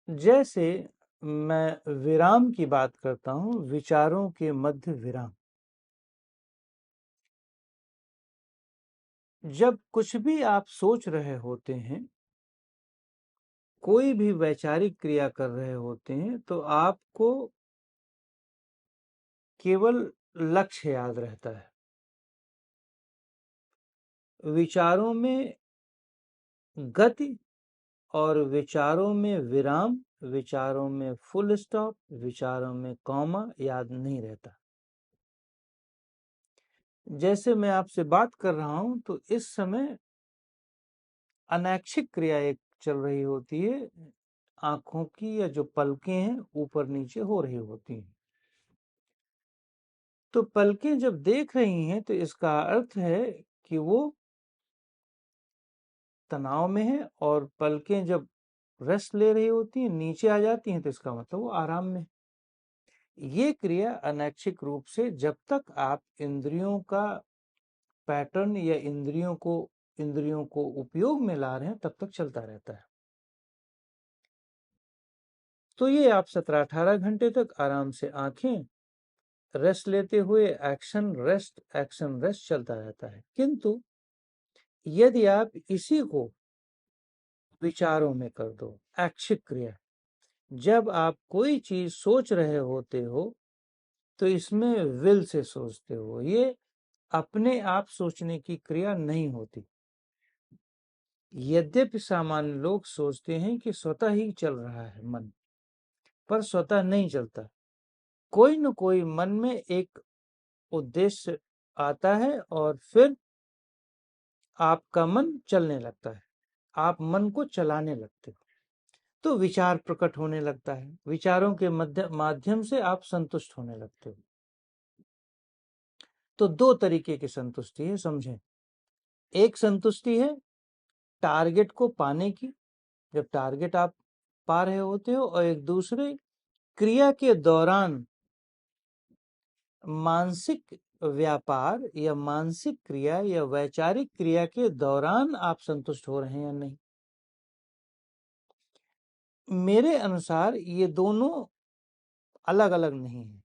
जैसे मैं विराम की बात करता हूं, विचारों के मध्य विराम। जब कुछ भी आप सोच रहे होते हैं, कोई भी वैचारिक क्रिया कर रहे होते हैं, तो आपको केवल लक्ष्य याद रहता है। विचारों में गति और विचारों में विराम, विचारों में फुल स्टॉप, विचारों में कॉमा याद नहीं रहता। जैसे मैं आपसे बात कर रहा हूं, तो इस समय अनैच्छिक क्रिया एक चल रही होती है। आंखों की या जो पलकें हैं ऊपर नीचे हो रही होती हैं। तो पलकें जब देख रही हैं तो इसका अर्थ है कि वो तनाव में है, और पलकें जब रेस्ट ले रही होती हैं, नीचे आ जाती हैं, तो इसका मतलब वो आराम में। ये क्रिया अनैच्छिक रूप से जब तक आप इंद्रियों का पैटर्न या इंद्रियों को उपयोग में ला रहे हैं तब तक चलता रहता है। तो ये आप 17-18 घंटे तक आराम से आंखें रेस्ट लेते हुए एक्शन रेस्ट चलता रहता है। किंतु यदि आप इसी को विचारों में कर दो, ऐच्छिक क्रिया, जब आप कोई चीज सोच रहे होते हो तो इसमें विल से सोचते हो, ये अपने आप सोचने की क्रिया नहीं होती। यद्यपि सामान्य लोग सोचते हैं कि स्वतः ही चल रहा है मन, पर स्वतः नहीं चलता। कोई न कोई मन में एक उद्देश्य आता है और फिर आपका मन चलने लगता है, आप मन को चलाने लगते हो, तो विचार प्रकट होने लगता है। विचारों के माध्यम से आप संतुष्ट होने लगते हो। तो दो तरीके की संतुष्टि है, समझें। एक संतुष्टि है टारगेट को पाने की, जब टारगेट आप पा रहे होते हो, और एक दूसरे क्रिया के दौरान मानसिक व्यापार या मानसिक क्रिया या वैचारिक क्रिया के दौरान आप संतुष्ट हो रहे हैं या नहीं। मेरे अनुसार ये दोनों अलग अलग नहीं है।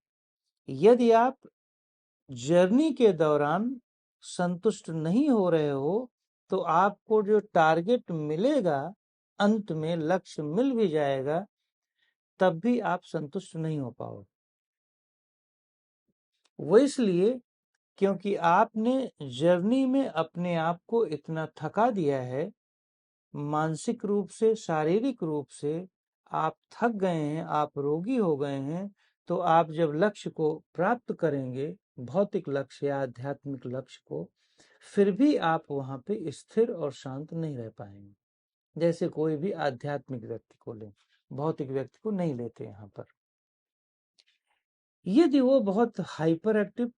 यदि आप जर्नी के दौरान संतुष्ट नहीं हो रहे हो, तो आपको जो टारगेट मिलेगा, अंत में लक्ष्य मिल भी जाएगा, तब भी आप संतुष्ट नहीं हो पाओगे। वो इसलिए क्योंकि आपने जर्नी में अपने आप को इतना थका दिया है, मानसिक रूप से, शारीरिक रूप से आप थक गए हैं, आप रोगी हो गए हैं। तो आप जब लक्ष्य को प्राप्त करेंगे, भौतिक लक्ष्य या आध्यात्मिक लक्ष्य को, फिर भी आप वहां पे स्थिर और शांत नहीं रह पाएंगे। जैसे कोई भी आध्यात्मिक व्यक्ति को लें, भौतिक व्यक्ति को नहीं लेते यहाँ पर। यदि वो बहुत हाइपर एक्टिव,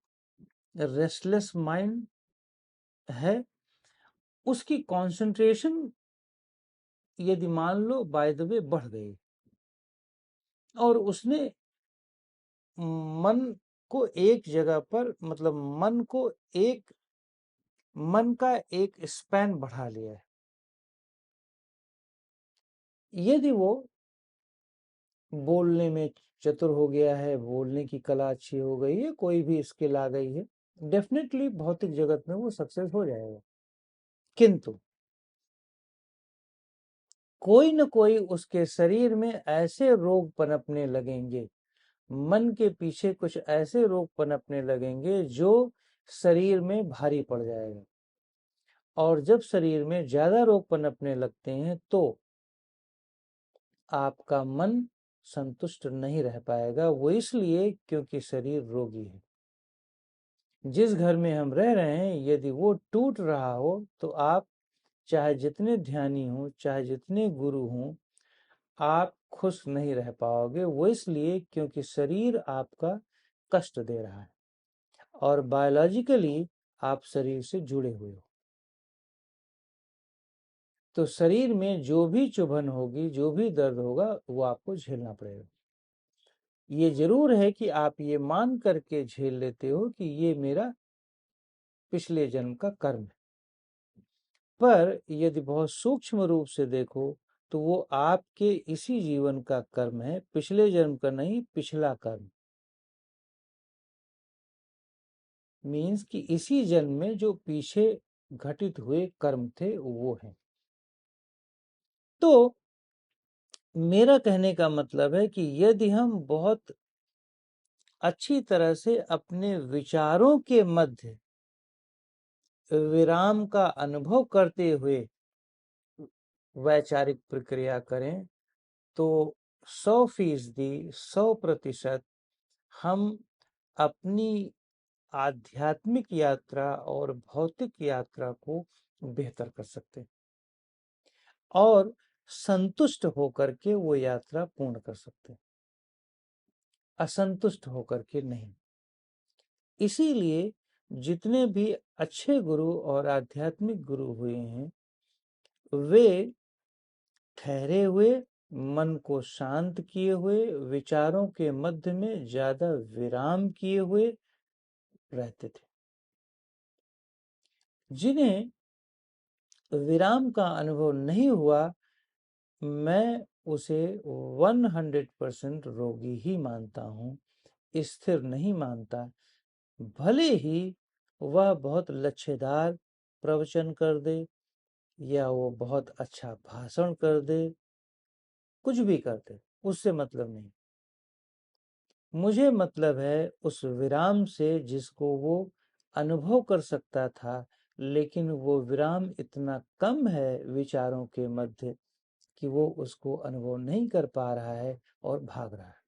रेस्टलेस माइंड है, उसकी कंसंट्रेशन यदि मान लो बाय द वे बढ़ गई, और उसने मन को एक जगह पर, मतलब मन का एक स्पैन बढ़ा लिया है। यदि वो बोलने में चतुर हो गया है, बोलने की कला अच्छी हो गई है, कोई भी स्किल आ गई है, डेफिनेटली भौतिक जगत में वो सक्सेस हो जाएगा। किंतु कोई न कोई उसके शरीर में ऐसे रोग पनपने लगेंगे, मन के पीछे कुछ ऐसे रोग पनपने लगेंगे जो शरीर में भारी पड़ जाएगा। और जब शरीर में ज्यादा रोग पनपने लगते हैं तो आपका मन संतुष्ट नहीं रह पाएगा। वो इसलिए क्योंकि शरीर रोगी है। जिस घर में हम रह रहे हैं, यदि वो टूट रहा हो, तो आप चाहे जितने ध्यानी हो, चाहे जितने गुरु हो, आप खुश नहीं रह पाओगे। वो इसलिए क्योंकि शरीर आपका कष्ट दे रहा है, और बायोलॉजिकली आप शरीर से जुड़े हुए हो। तो शरीर में जो भी चुभन होगी, जो भी दर्द होगा, वो आपको झेलना पड़ेगा। ये जरूर है कि आप ये मान करके झेल लेते हो कि ये मेरा पिछले जन्म का कर्म है। पर यदि बहुत सूक्ष्म रूप से देखो, तो वो आपके इसी जीवन का कर्म है, पिछले जन्म का नहीं, पिछला कर्म। मीन्स कि इसी जन्म में जो पीछे घटित हुए कर्म थे वो हैं। तो मेरा कहने का मतलब है कि यदि हम बहुत अच्छी तरह से अपने विचारों के मध्य विराम का अनुभव करते हुए वैचारिक प्रक्रिया करें, तो 100%, 100% हम अपनी आध्यात्मिक यात्रा और भौतिक यात्रा को बेहतर कर सकते हैं और संतुष्ट होकर के वो यात्रा पूर्ण कर सकते हैं, असंतुष्ट होकर के नहीं। इसीलिए जितने भी अच्छे गुरु और आध्यात्मिक गुरु हुए हैं, वे ठहरे हुए, मन को शांत किए हुए, विचारों के मध्य में ज्यादा विराम किए हुए रहते थे। जिन्हें विराम का अनुभव नहीं हुआ, मैं उसे 100% रोगी ही मानता हूँ, स्थिर नहीं मानता। भले ही वह बहुत लच्छेदार प्रवचन कर दे या वो बहुत अच्छा भाषण कर दे, कुछ भी कर दे, उससे मतलब नहीं। मुझे मतलब है उस विराम से जिसको वो अनुभव कर सकता था, लेकिन वो विराम इतना कम है विचारों के मध्य कि वो उसको अनुभव नहीं कर पा रहा है और भाग रहा है।